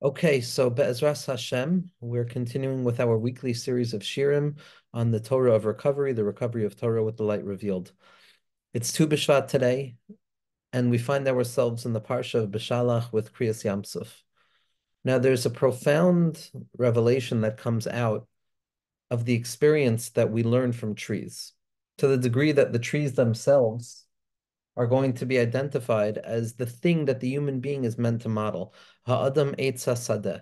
Okay, so Be'ezras Hashem, we're continuing with our weekly series of shirim on the Torah of recovery, the recovery of Torah with the light revealed. It's Tu B'Shvat today, and we find ourselves in the parsha of Beshalach with Kriyas Yamsuf. Now, there's a profound revelation that comes out of the experience that we learn from trees, to the degree that the trees themselves are going to be identified as the thing that the human being is meant to model. Ha'adam Eitz Hasadeh,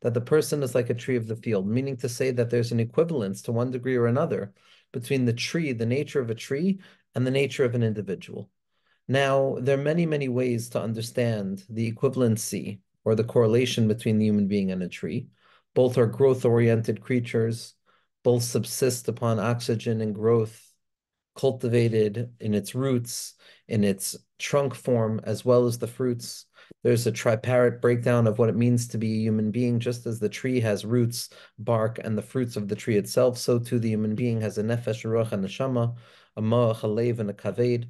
that the person is like a tree of the field, meaning to say that there's an equivalence to one degree or another between the tree, the nature of a tree, and the nature of an individual. Now, there are many, many ways to understand the equivalency or the correlation between the human being and a tree. Both are growth-oriented creatures, both subsist upon oxygen and growth, cultivated in its roots, in its trunk form, as well as the fruits. There's a tripartite breakdown of what it means to be a human being. Just as the tree has roots, bark, and the fruits of the tree itself, so too the human being has a nefesh, ruach, and neshama, a moach, a lev, and a kaved.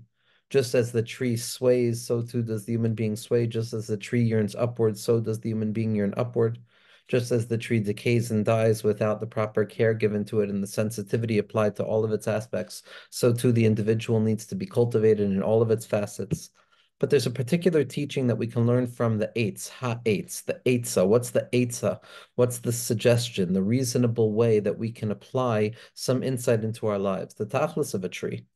Just as the tree sways, so too does the human being sway. Just as the tree yearns upward, so does the human being yearn upward. Just as the tree decays and dies without the proper care given to it and the sensitivity applied to all of its aspects, so too the individual needs to be cultivated in all of its facets. But there's a particular teaching that we can learn from the eights, ha-eights, the eitzah. What's the eitzah? What's the suggestion, the reasonable way that we can apply some insight into our lives? The tachlis of a tree.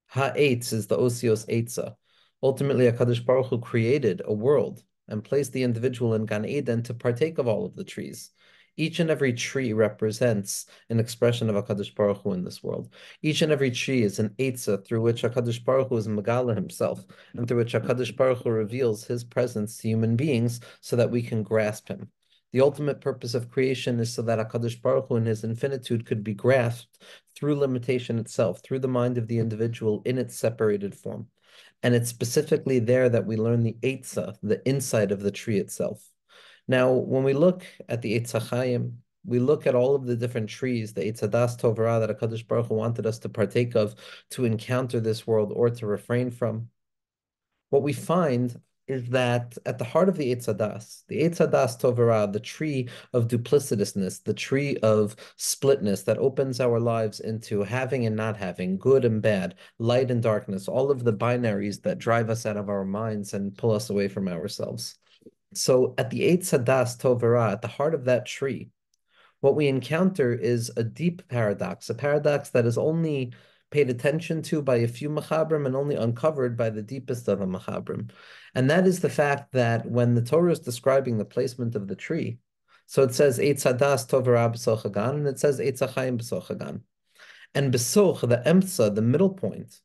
Ha-eitz is the osios eitzah. Ultimately, HaKadosh Baruch Hu created a world and placed the individual in Gan Eden to partake of all of the trees. Each and every tree represents an expression of HaKadosh Baruch Hu in this world. Each and every tree is an eitzah through which HaKadosh Baruch Hu is Megala himself, and through which HaKadosh Baruch Hu reveals his presence to human beings so that we can grasp him. The ultimate purpose of creation is so that HaKadosh Baruch Hu in his infinitude could be grasped through limitation itself, through the mind of the individual in its separated form. And it's specifically there that we learn the Eitzah, the inside of the tree itself. Now, when we look at the Eitz HaChaim, we look at all of the different trees, the Eitz Hadas Tovara that HaKadosh Baruch Hu wanted us to partake of, to encounter this world or to refrain from. What we find is that at the heart of the Eitz Hadas Tovara, the tree of duplicitousness, the tree of splitness that opens our lives into having and not having, good and bad, light and darkness, all of the binaries that drive us out of our minds and pull us away from ourselves. So at the Eitz Hadas Tovara, at the heart of that tree, what we encounter is a deep paradox, a paradox that is only paid attention to by a few machabrim and only uncovered by the deepest of the machabrim. And that is the fact that when the Torah is describing the placement of the tree, so it says Eitz Hadas Tovara B'soch Hagan, and it says Eitz HaChaim B'soch Hagan. And B'soch, the emtza, the middle point,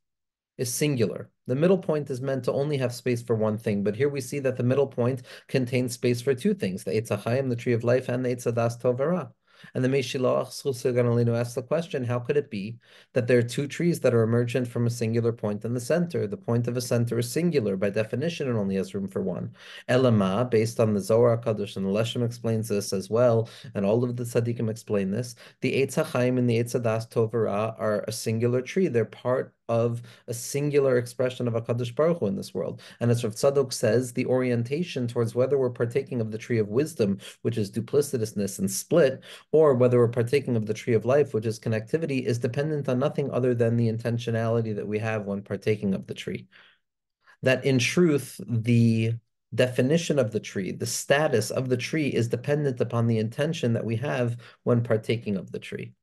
is singular. The middle point is meant to only have space for one thing, but here we see that the middle point contains space for two things, the Eitz HaChaim, the tree of life, and the Eitz Hadas Tovara. And the Meshiloach Zchus asks the question, how could it be that there are two trees that are emergent from a singular point in the center? The point of a center is singular. By definition, it only has room for one. Elama, based on the Zohar HaKadosh, and the Leshem explains this as well, and all of the Tzaddikim explain this, the Eitz HaChaim and the Eitz Hadas Tovara are a singular tree. They're part of a singular expression of HaKadosh Baruch Hu in this world. And as Rav Tzadok says, the orientation towards whether we're partaking of the tree of wisdom, which is duplicitousness and split, or whether we're partaking of the tree of life, which is connectivity, is dependent on nothing other than the intentionality that we have when partaking of the tree. That in truth, the definition of the tree, the status of the tree is dependent upon the intention that we have when partaking of the tree.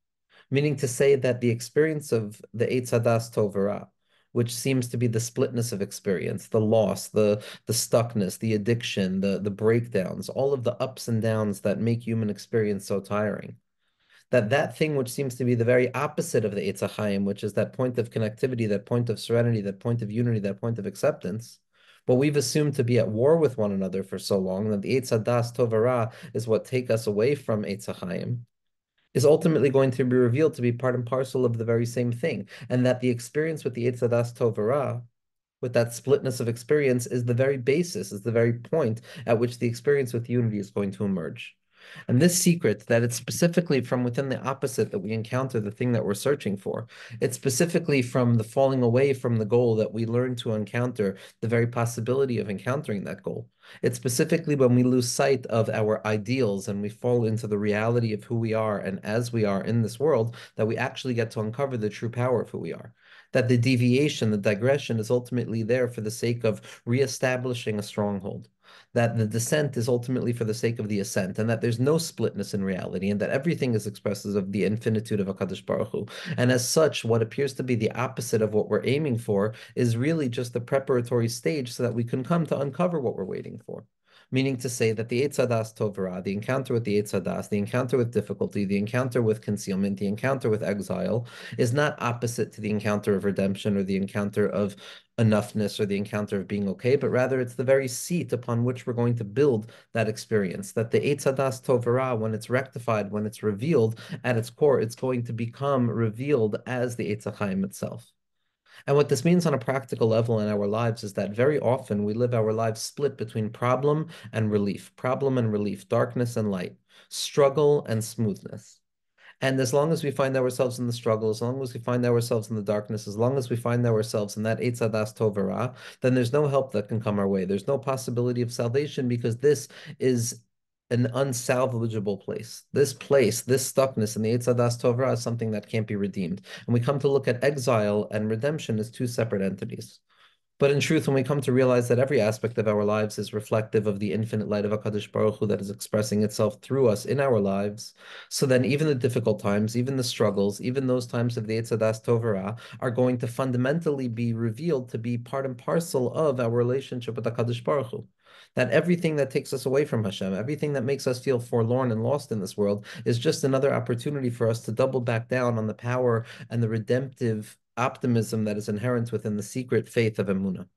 Meaning to say that the experience of the Eitz Hadas Tovara, which seems to be the splitness of experience, the loss, the stuckness, the addiction, the breakdowns, all of the ups and downs that make human experience so tiring. That thing which seems to be the very opposite of the Eitz HaChaim, which is that point of connectivity, that point of serenity, that point of unity, that point of acceptance, but we've assumed to be at war with one another for so long that the Eitz Hadas Tovara is what take us away from Eitz HaChaim, is ultimately going to be revealed to be part and parcel of the very same thing. And that the experience with the Eitz Hadas Tovara, with that splitness of experience, is the very basis, is the very point at which the experience with unity is going to emerge. And this secret, that it's specifically from within the opposite that we encounter the thing that we're searching for. It's specifically from the falling away from the goal that we learn to encounter the very possibility of encountering that goal. It's specifically when we lose sight of our ideals and we fall into the reality of who we are and as we are in this world that we actually get to uncover the true power of who we are. That the deviation, the digression is ultimately there for the sake of reestablishing a stronghold, that the descent is ultimately for the sake of the ascent, and that there's no splitness in reality, and that everything is expresses of the infinitude of HaKadosh Baruch Hu. And as such, what appears to be the opposite of what we're aiming for is really just the preparatory stage so that we can come to uncover what we're waiting for. Meaning to say that the Eitz Hadas Tov Ra, the encounter with the Eitz Hadas, the encounter with difficulty, the encounter with concealment, the encounter with exile, is not opposite to the encounter of redemption or the encounter of enoughness or the encounter of being okay, but rather it's the very seat upon which we're going to build that experience. That the Eitz Hadas Tov Ra, when it's rectified, when it's revealed at its core, it's going to become revealed as the Eitz HaChaim itself. And what this means on a practical level in our lives is that very often we live our lives split between problem and relief, darkness and light, struggle and smoothness. And as long as we find ourselves in the struggle, as long as we find ourselves in the darkness, as long as we find ourselves in that Eitz Hadas Tov Ra, then there's no help that can come our way. There's no possibility of salvation because this is an unsalvageable place. This place, this stuckness in the Eitz Hadas Tov Ra is something that can't be redeemed. And we come to look at exile and redemption as two separate entities. But in truth, when we come to realize that every aspect of our lives is reflective of the infinite light of HaKadosh Baruch Hu that is expressing itself through us in our lives, so then even the difficult times, even the struggles, even those times of the Eitz Hadas Tov Ra are going to fundamentally be revealed to be part and parcel of our relationship with HaKadosh Baruch Hu. That everything that takes us away from Hashem, everything that makes us feel forlorn and lost in this world, is just another opportunity for us to double back down on the power and the redemptive optimism that is inherent within the secret faith of Emunah.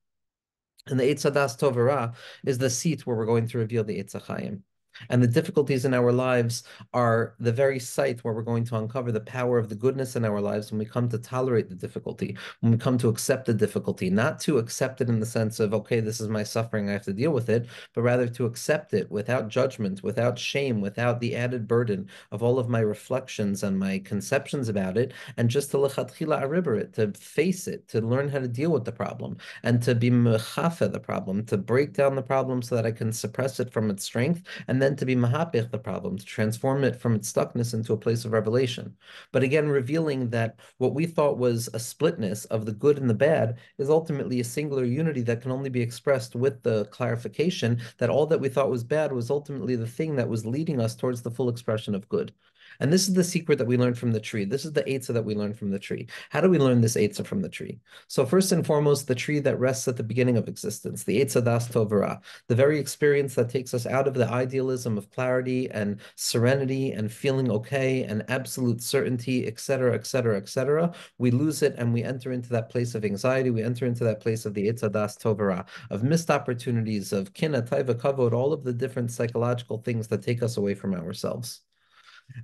And the Eitz Hadas Tov Ra is the seat where we're going to reveal the Eitz HaChaim. And the difficulties in our lives are the very site where we're going to uncover the power of the goodness in our lives when we come to tolerate the difficulty, when we come to accept the difficulty, not to accept it in the sense of, okay, this is my suffering, I have to deal with it, but rather to accept it without judgment, without shame, without the added burden of all of my reflections and my conceptions about it, and just to lechatchila ariber it, to face it, to learn how to deal with the problem, and to be mechafe the problem, to break down the problem so that I can suppress it from its strength, and then to be mahapich the problem, to transform it from its stuckness into a place of revelation. But again, revealing that what we thought was a splitness of the good and the bad is ultimately a singular unity that can only be expressed with the clarification that all that we thought was bad was ultimately the thing that was leading us towards the full expression of good. And this is the secret that we learned from the tree. This is the Eitzah that we learned from the tree. How do we learn this Eitzah from the tree? So first and foremost, the tree that rests at the beginning of existence, the Eitz Hadas Tov Ra, the very experience that takes us out of the idealism of clarity and serenity and feeling okay and absolute certainty, etc., etc., etc. We lose it and we enter into that place of anxiety. We enter into that place of the Eitz Hadas Tov Ra, of missed opportunities, of kina, taiva, kavod, all of the different psychological things that take us away from ourselves.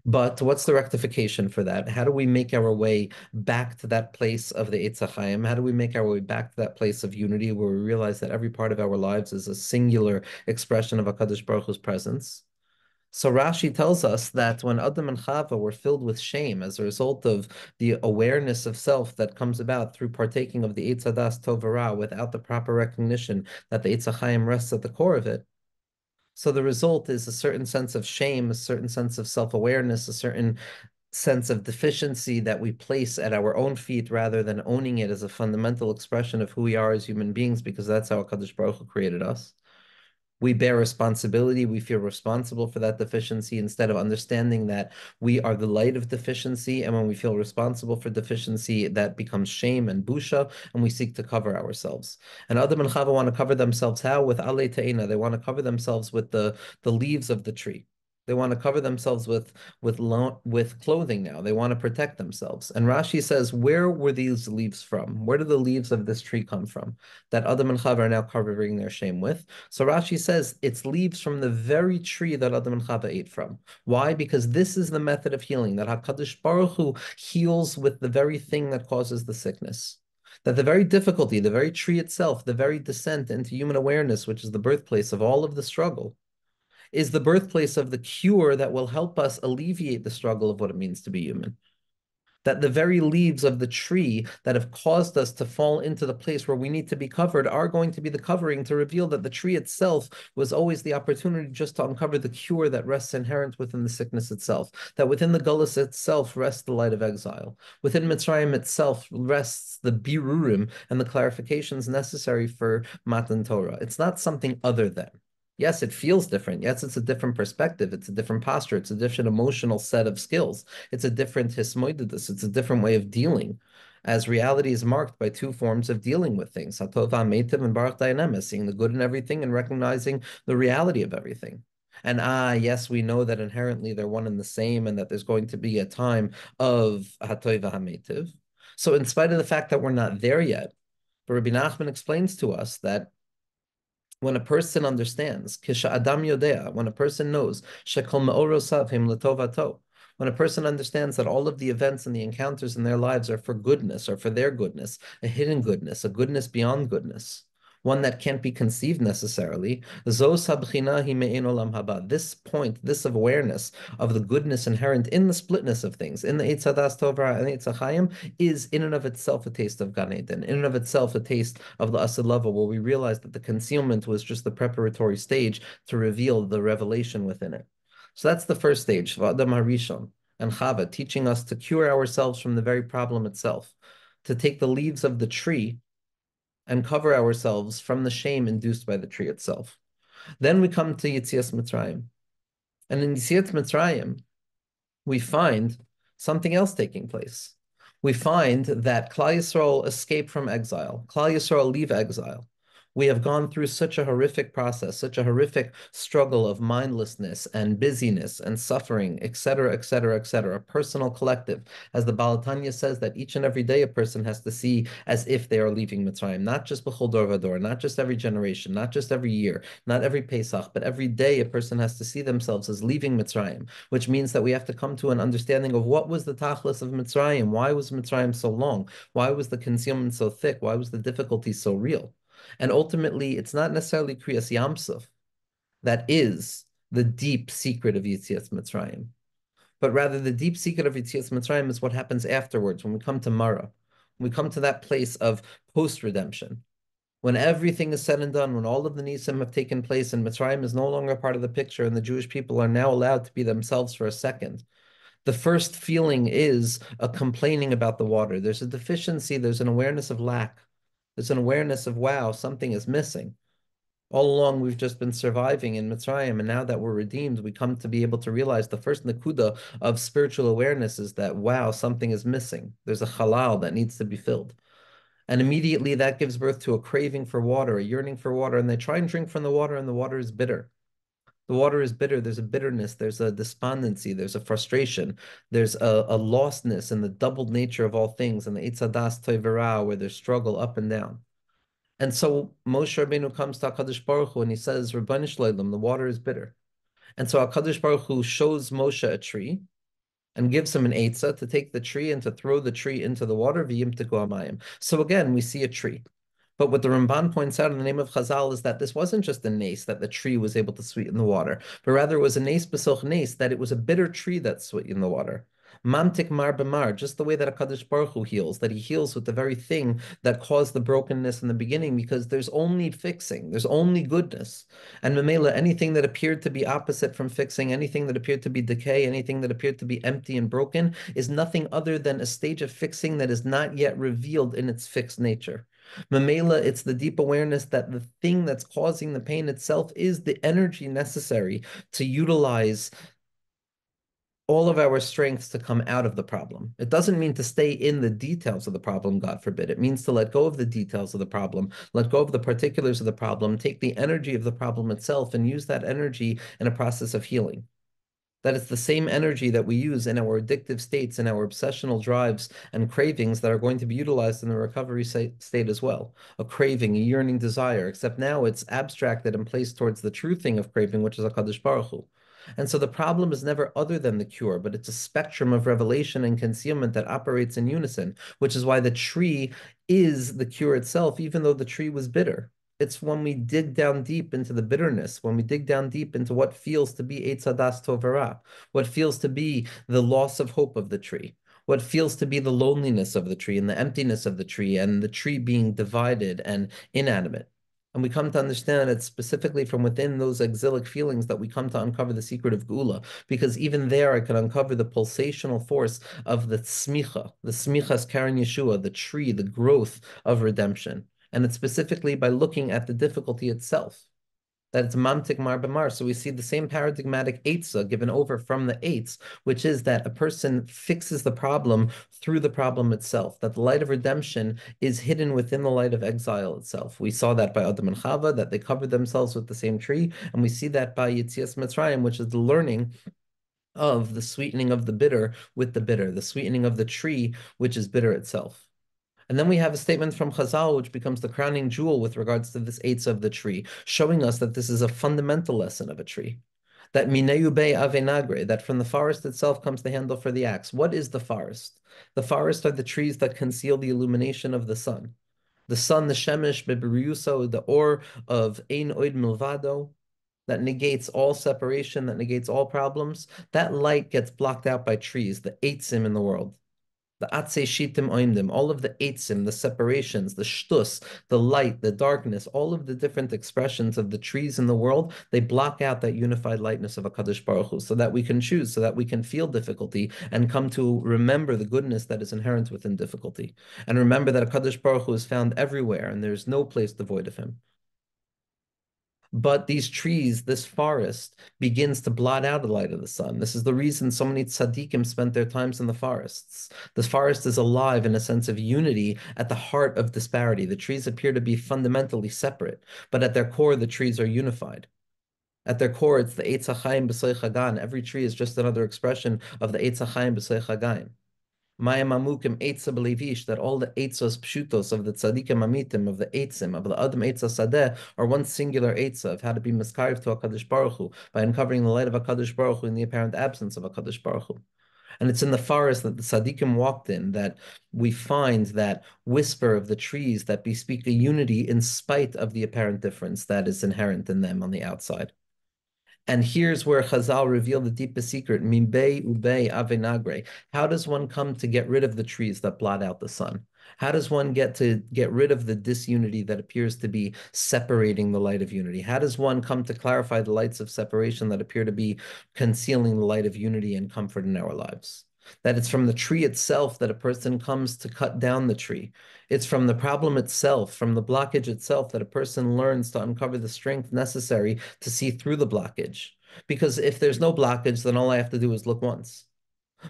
But what's the rectification for that? How do we make our way back to that place of the Eitz HaChaim? How do we make our way back to that place of unity where we realize that every part of our lives is a singular expression of HaKadosh Baruch Hu's presence? So Rashi tells us that when Adam and Chava were filled with shame as a result of the awareness of self that comes about through partaking of the Eitz Hadas Tov Ra without the proper recognition that the Eitz HaChaim rests at the core of it, so the result is a certain sense of shame, a certain sense of self-awareness, a certain sense of deficiency that we place at our own feet rather than owning it as a fundamental expression of who we are as human beings, because that's how HaKadosh Baruch Hu created us. We bear responsibility. We feel responsible for that deficiency instead of understanding that we are the light of deficiency. And when we feel responsible for deficiency, that becomes shame and busha, and we seek to cover ourselves. And Adam and Chava want to cover themselves how? With alei te'ina. They want to cover themselves with the leaves of the tree. They want to cover themselves with clothing now. They want to protect themselves. And Rashi says, where were these leaves from? Where do the leaves of this tree come from that Adam and Chava are now covering their shame with? So Rashi says it's leaves from the very tree that Adam and Chava ate from. Why? Because this is the method of healing, that HaKadosh Baruch Hu heals with the very thing that causes the sickness. That the very difficulty, the very tree itself, the very descent into human awareness, which is the birthplace of all of the struggle, is the birthplace of the cure that will help us alleviate the struggle of what it means to be human. That the very leaves of the tree that have caused us to fall into the place where we need to be covered are going to be the covering to reveal that the tree itself was always the opportunity just to uncover the cure that rests inherent within the sickness itself, that within the gullus itself rests the light of exile. Within Mitzrayim itself rests the birurim and the clarifications necessary for Matan Torah. It's not something other than. Yes, it feels different. Yes, it's a different perspective. It's a different posture. It's a different emotional set of skills. It's a different hismoidedus. It's a different way of dealing, as reality is marked by two forms of dealing with things: Hatov HaMeitiv and Baruch Dayanemes, seeing the good in everything and recognizing the reality of everything. And yes, we know that inherently they're one and the same, and that there's going to be a time of Hatov HaMeitiv. So, in spite of the fact that we're not there yet, but Rabbi Nachman explains to us that when a person understands, kisha adam yodea, when a person knows, shekol me'orosav him letovato, when a person understands that all of the events and the encounters in their lives are for goodness or for their goodness, a hidden goodness, a goodness beyond goodness, one that can't be conceived necessarily. This point, this awareness of the goodness inherent in the splitness of things, in the Eitz Hadas Tovra and Eitz Hachayim, is in and of itself a taste of Gan Eden, in and of itself a taste of the Asad level, where we realize that the concealment was just the preparatory stage to reveal the revelation within it. So that's the first stage, V'adam HaRishon and Chava, teaching us to cure ourselves from the very problem itself, to take the leaves of the tree and cover ourselves from the shame induced by the tree itself. Then we come to Yetzias Mitzrayim. And in Yetzias Mitzrayim, we find something else taking place. We find that Klal Yisrael escape from exile. Klal Yisrael leave exile. We have gone through such a horrific process, such a horrific struggle of mindlessness and busyness and suffering, etc., etc., etc., personal, collective. As the Baal Tanya says, that each and every day a person has to see as if they are leaving Mitzrayim, not just B'chol Dor Vador, not just every generation, not just every year, not every Pesach, but every day a person has to see themselves as leaving Mitzrayim, which means that we have to come to an understanding of what was the tachlis of Mitzrayim, why was Mitzrayim so long, why was the concealment so thick, why was the difficulty so real? And ultimately, it's not necessarily Kriyas Yamsuf that is the deep secret of Yetzias Mitzrayim, but rather the deep secret of Yetzias Mitzrayim is what happens afterwards when we come to Mara, when we come to that place of post-redemption, when everything is said and done, when all of the Nisim have taken place and Mitzrayim is no longer part of the picture and the Jewish people are now allowed to be themselves for a second. The first feeling is a complaining about the water. There's a deficiency, there's an awareness of lack. There's an awareness of, wow, something is missing. All along, we've just been surviving in Mitzrayim, and now that we're redeemed, we come to be able to realize the first nakuda of spiritual awareness is that, wow, something is missing. There's a halal that needs to be filled. And immediately that gives birth to a craving for water, a yearning for water, and they try and drink from the water, and the water is bitter. The water is bitter. There's a bitterness. There's a despondency. There's a frustration. There's a lostness in the doubled nature of all things, and the Eitz Hadas Toivera, where there's struggle up and down. And so Moshe Rabbeinu comes to HaKadosh Baruch Hu and he says, Rabbanu Shloim, the water is bitter. And so HaKadosh Baruch Hu shows Moshe a tree and gives him an eitzah to take the tree and to throw the tree into the water, v'yim teku hamayim. So again, we see a tree. But what the Ramban points out in the name of Chazal is that this wasn't just a nace that the tree was able to sweeten the water, but rather it was a nace besoch nace, that it was a bitter tree that sweetened the water. Mamtik mar b'mar, just the way that HaKadosh Baruch Hu heals, that he heals with the very thing that caused the brokenness in the beginning, because there's only fixing, there's only goodness. And Mamela, anything that appeared to be opposite from fixing, anything that appeared to be decay, anything that appeared to be empty and broken, is nothing other than a stage of fixing that is not yet revealed in its fixed nature. Mamela, it's the deep awareness that the thing that's causing the pain itself is the energy necessary to utilize all of our strengths to come out of the problem. It doesn't mean to stay in the details of the problem, God forbid. It means to let go of the details of the problem, let go of the particulars of the problem, take the energy of the problem itself and use that energy in a process of healing. That it's the same energy that we use in our addictive states, in our obsessional drives and cravings that are going to be utilized in the recovery state as well. A craving, a yearning desire, except now it's abstracted and placed towards the true thing of craving, which is HaKadosh Baruch Hu. And so the problem is never other than the cure, but it's a spectrum of revelation and concealment that operates in unison, which is why the tree is the cure itself, even though the tree was bitter. It's when we dig down deep into the bitterness, when we dig down deep into what feels to be Eitz Hadas Tov V'Ra, what feels to be the loss of hope of the tree, what feels to be the loneliness of the tree and the emptiness of the tree and the tree being divided and inanimate. And we come to understand it's specifically from within those exilic feelings that we come to uncover the secret of Gula, because even there I can uncover the pulsational force of the smichas Karen Yeshua, the tree, the growth of redemption. And it's specifically by looking at the difficulty itself, that it's mamtik mar b'mar. So we see the same paradigmatic eitzah given over from the eitz, which is that a person fixes the problem through the problem itself, that the light of redemption is hidden within the light of exile itself. We saw that by Adam and Chava, that they covered themselves with the same tree, and we see that by Yitzias Mitzrayim, which is the learning of the sweetening of the bitter with the bitter, the sweetening of the tree, which is bitter itself. And then we have a statement from Chazal, which becomes the crowning jewel with regards to this eitz of the tree, showing us that this is a fundamental lesson of a tree. That mineu be avenagre, that from the forest itself comes the handle for the axe. What is the forest? The forest are the trees that conceal the illumination of the sun. The sun, the shemesh, beberiuso, the or of ein oid milvado, that negates all separation, that negates all problems. That light gets blocked out by trees, the eitzim in the world. The atse shitim oimdim, all of the eitzim, the separations, the shtus, the light, the darkness, all of the different expressions of the trees in the world, they block out that unified lightness of HaKadosh Baruch Hu, so that we can choose, so that we can feel difficulty and come to remember the goodness that is inherent within difficulty. And remember that HaKadosh Baruch Hu is found everywhere, and there's no place devoid of him. But these trees, this forest, begins to blot out the light of the sun. This is the reason so many tzaddikim spent their times in the forests. The forest is alive in a sense of unity at the heart of disparity. The trees appear to be fundamentally separate, but at their core, the trees are unified. At their core, it's the Eitz HaChaim B'Soich HaGan. Every tree is just another expression of the Eitz HaChaim B'Soich HaGan. Maya mamukim eitza belevish, that all the eitzos pshutos of the tzadikim amitim, of the eitzim, of the adam eitza sadeh, are one singular eitza of how to be miskariv to HaKadosh Baruch Hu by uncovering the light of HaKadosh Baruch Hu in the apparent absence of HaKadosh Baruch Hu. And it's in the forest that the tzaddikim walked in that we find that whisper of the trees that bespeak a unity in spite of the apparent difference that is inherent in them on the outside. And here's where Chazal reveal the deepest secret, Minbei ubei avenagre. How does one come to get rid of the trees that blot out the sun? How does one get rid of the disunity that appears to be separating the light of unity? How does one come to clarify the lights of separation that appear to be concealing the light of unity and comfort in our lives? That it's from the tree itself that a person comes to cut down the tree. It's from the problem itself, from the blockage itself, that a person learns to uncover the strength necessary to see through the blockage. Because if there's no blockage, then all I have to do is look once.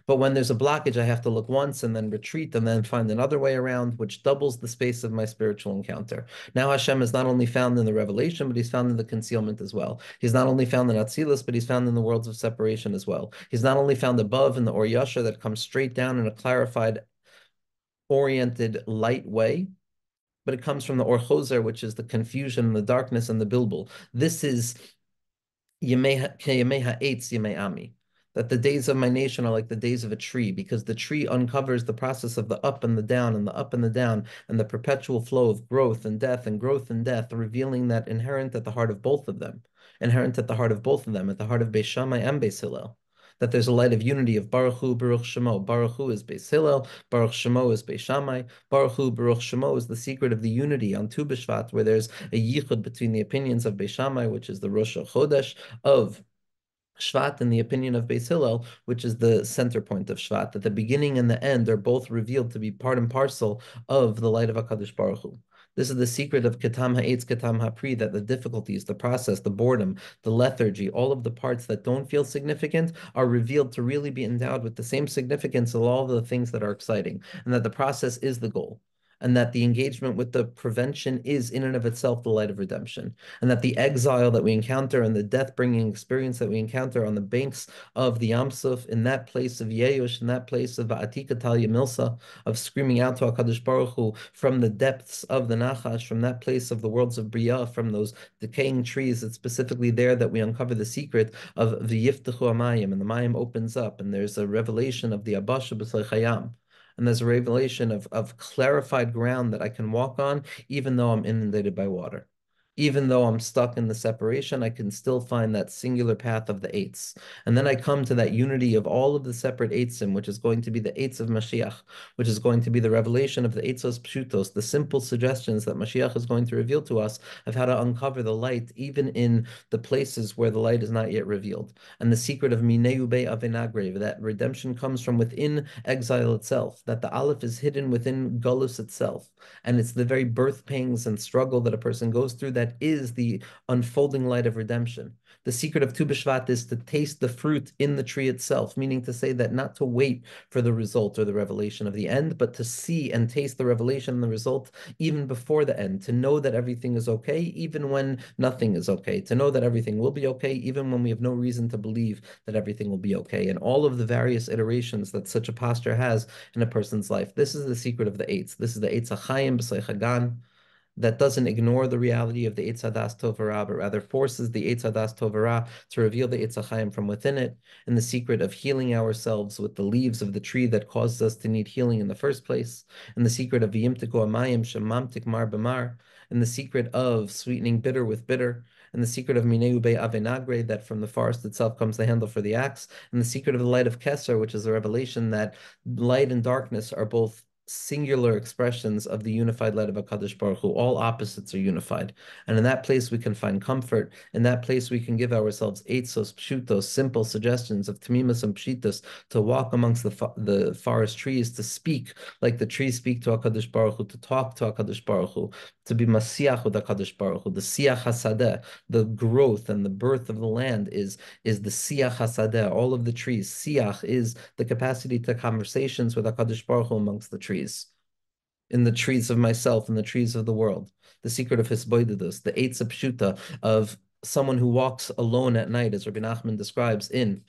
But when there's a blockage, I have to look once and then retreat and then find another way around, which doubles the space of my spiritual encounter. Now Hashem is not only found in the revelation, but he's found in the concealment as well. He's not only found in Atzilus, but he's found in the worlds of separation as well. He's not only found above in the Or Yasha that comes straight down in a clarified, oriented, light way, but it comes from the Or Choser, which is the confusion, the darkness, and the bilbul. This is Yemei Ha'etz Yemei Ami, that the days of my nation are like the days of a tree, because the tree uncovers the process of the up and the down and the up and the down and the perpetual flow of growth and growth and death, revealing that inherent at the heart of both of them, inherent at the heart of both of them, at the heart of Beis Shammai and Beis Hillel. That there's a light of unity of Baruch Hu, Baruch Shemo. Baruch Hu is Beis Hillel, Baruch Shemo is Beis Shammai. Baruch Hu, Baruch Shemo is the secret of the unity on Tu B'Shvat, where there's a yichud between the opinions of Beis Shammai, which is the Rosh Chodesh of Shvat, and the opinion of Beis Hillel, which is the center point of Shvat, that the beginning and the end are both revealed to be part and parcel of the light of HaKadosh Baruch Hu. This is the secret of Ketam Ha'etz, Ketam Ha'pri, that the difficulties, the process, the boredom, the lethargy, all of the parts that don't feel significant are revealed to really be endowed with the same significance of all of the things that are exciting, and that the process is the goal, and that the engagement with the prevention is in and of itself the light of redemption, and that the exile that we encounter and the death-bringing experience that we encounter on the banks of the Yam Suf, in that place of Yeush, in that place of Atika Talia Milsa, of screaming out to HaKadosh Baruch Hu from the depths of the Nachash, from that place of the worlds of Bria, from those decaying trees, it's specifically there that we uncover the secret of V'yiftechu Amayim, and the Mayim opens up, and there's a revelation of the Abasha B'Sei Chayam. And there's a revelation of clarified ground that I can walk on, even though I'm inundated by water. Even though I'm stuck in the separation, I can still find that singular path of the eights. And then I come to that unity of all of the separate eitzim, which is going to be the eights of Mashiach, which is going to be the revelation of the eitzos pshutos, the simple suggestions that Mashiach is going to reveal to us of how to uncover the light, even in the places where the light is not yet revealed. And the secret of Mineu Be Avinagre, that redemption comes from within exile itself, that the Aleph is hidden within Gullus itself. And it's the very birth pangs and struggle that a person goes through that is the unfolding light of redemption. The secret of Tu B'Shvat is to taste the fruit in the tree itself, meaning to say that not to wait for the result or the revelation of the end, but to see and taste the revelation and the result even before the end, to know that everything is okay, even when nothing is okay, to know that everything will be okay, even when we have no reason to believe that everything will be okay, and all of the various iterations that such a posture has in a person's life. This is the secret of the eights. This is the Eitz HaChaim B'Sei Chagan, that doesn't ignore the reality of the Eitz Hadas Tov V'Ra, but rather forces the Eitz Hadas Tov V'Ra to reveal the Eitz HaChaim from within it, and the secret of healing ourselves with the leaves of the tree that causes us to need healing in the first place, and the secret of V'yimtiku Amayim Shemamtik Mar B'Mar, and the secret of sweetening bitter with bitter, and the secret of Mineu Be Avenagre, that from the forest itself comes the handle for the axe, and the secret of the light of Kesser, which is the revelation that light and darkness are both singular expressions of the unified light of HaKadosh Baruch Hu. All opposites are unified. And in that place we can find comfort. In that place we can give ourselves eitzos, pshutos, simple suggestions of tamimas and pshitos, to walk amongst the forest trees, to speak like the trees speak to HaKadosh Baruch Hu, to talk to HaKadosh Baruch Hu, to be masiach with HaKadosh Baruch Hu. The siach hasadeh, the growth and the birth of the land is the siach hasadeh, all of the trees. Siach is the capacity to conversations with HaKadosh Baruch Hu amongst the trees, in the trees of myself, in the trees of the world. The secret of hisboidedus, the eitz pshuta of someone who walks alone at night, as Rabbi Nachman describes in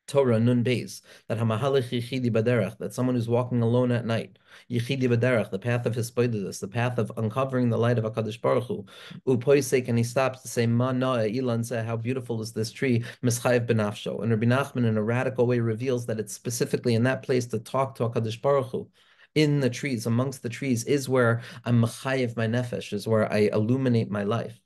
Torah Nun Beis, that hamahalech yichidi baderach, that someone who's walking alone at night, yichidi baderach, the path of hisboidedus, the path of uncovering the light of Hakadosh Baruch Hu, upoisek, and he stops to say, Ma na'a ilan zeh, how beautiful is this tree, mischayev benafsho. And Rabbi Nachman, in a radical way, reveals that it's specifically in that place to talk to Hakadosh Baruch Hu. In the trees, amongst the trees, is where I'm mechayev my nefesh, is where I illuminate my life.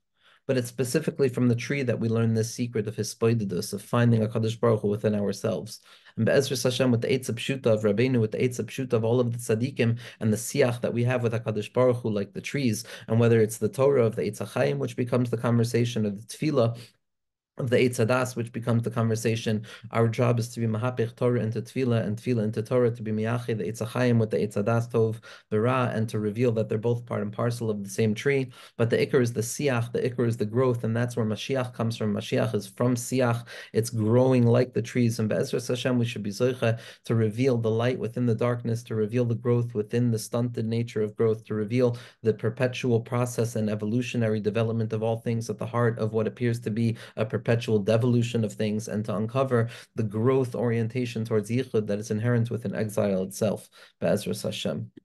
But it's specifically from the tree that we learn this secret of hispoidedus, of finding a Kadosh Baruch Hu within ourselves. And Be'ezras Hashem, with the Eitz Pshuta of Rabbeinu, with the Eitz Pshuta of all of the tzaddikim, and the siach that we have with HaKadosh Baruch Hu, like the trees, and whether it's the Torah of the Eitz HaChaim, which becomes the conversation of the Tefillah, of the Eitz Hadas, which becomes the conversation. Our job is to be Mahapich Torah into Tefillah, and Tefillah into Torah, to be Miyachi, the Eitz HaChaim with the Eitz Hadas Tov V'Ra, and to reveal that they're both part and parcel of the same tree. But the Ikar is the Siach, the Ikar is the growth, and that's where Mashiach comes from. Mashiach is from Siach, it's growing like the trees. And Be'ezras Hashem, we should be Zoicha to reveal the light within the darkness, to reveal the growth within the stunted nature of growth, to reveal the perpetual process and evolutionary development of all things at the heart of what appears to be a perpetual devolution of things, and to uncover the growth orientation towards yichud that is inherent within exile itself. Be'ezras Hashem.